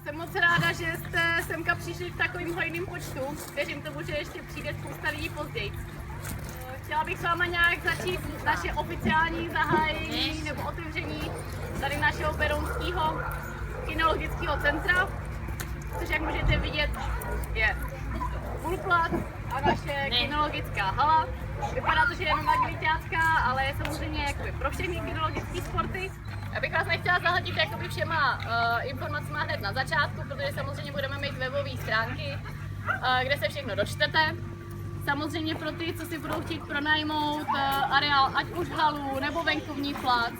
Jsem moc ráda, že jste semka přišli v takovým hojným počtu. Věřím tomu, že ještě přijde spousta lidí později. Chtěla bych s váma nějak začít naše oficiální zahájení nebo otevření tady našeho berounského kinologického centra, což jak můžete vidět je půlplac a naše kinologická hala. Vypadá to, že je jenom agilitácká, ale je samozřejmě jakoby pro všechny kinologické sporty. Já bych vás nechtěla zahltit jakoby všema informacemi hned na začátku, protože samozřejmě budeme mít webové stránky, kde se všechno dočtete. Samozřejmě pro ty, co si budou chtít pronajmout areál, ať už halu nebo venkovní plac,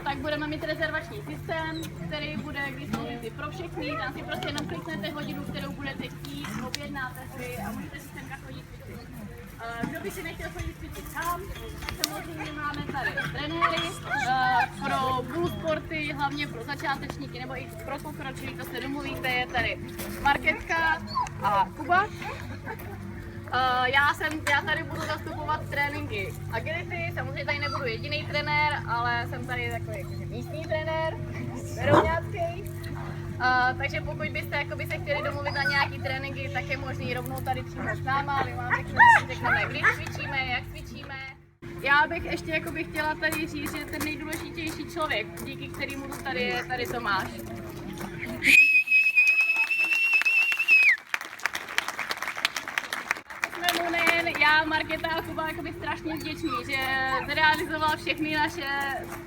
tak budeme mít rezervační systém, který bude k dispozici pro všechny. Tam si prostě jenom kliknete hodinu, kterou budete chtít, objednáte si a můžete si semka chodit cvičit. Kdo by si nechtěl chodit cvičit sám, samozřejmě máme tady trenéry pro bull sporty, hlavně pro začátečníky nebo i pro pokročilí, to se domluvíte, je tady Marketka a Kuba. Já tady budu zastupovat tréninky agility, samozřejmě tady nebudu jediný trenér, ale jsem tady takový místní trenér, berouňácký. Takže pokud byste se chtěli domluvit na nějaký tréninky, tak je možný rovnou tady přímo s náma, my vám řekneme, kdy cvičíme, jak cvičíme. Já bych ještě chtěla tady říct, že ten nejdůležitější člověk, díky kterému tady je tady Tomáš. Já, Markéta a Kuba strašně vděční, že zrealizoval všechny naše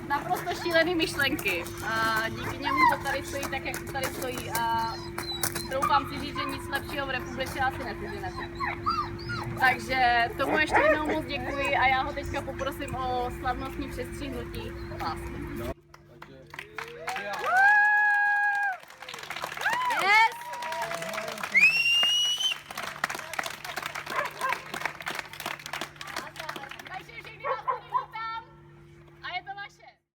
naprosto šílené myšlenky. A díky němu to tady stojí tak, jak to tady stojí. A troufám si říct, že nic lepšího v republice asi neseženete. Takže tomu ještě jednou moc děkuji a já ho teďka poprosím o slavnostní přestříhnutí lásky.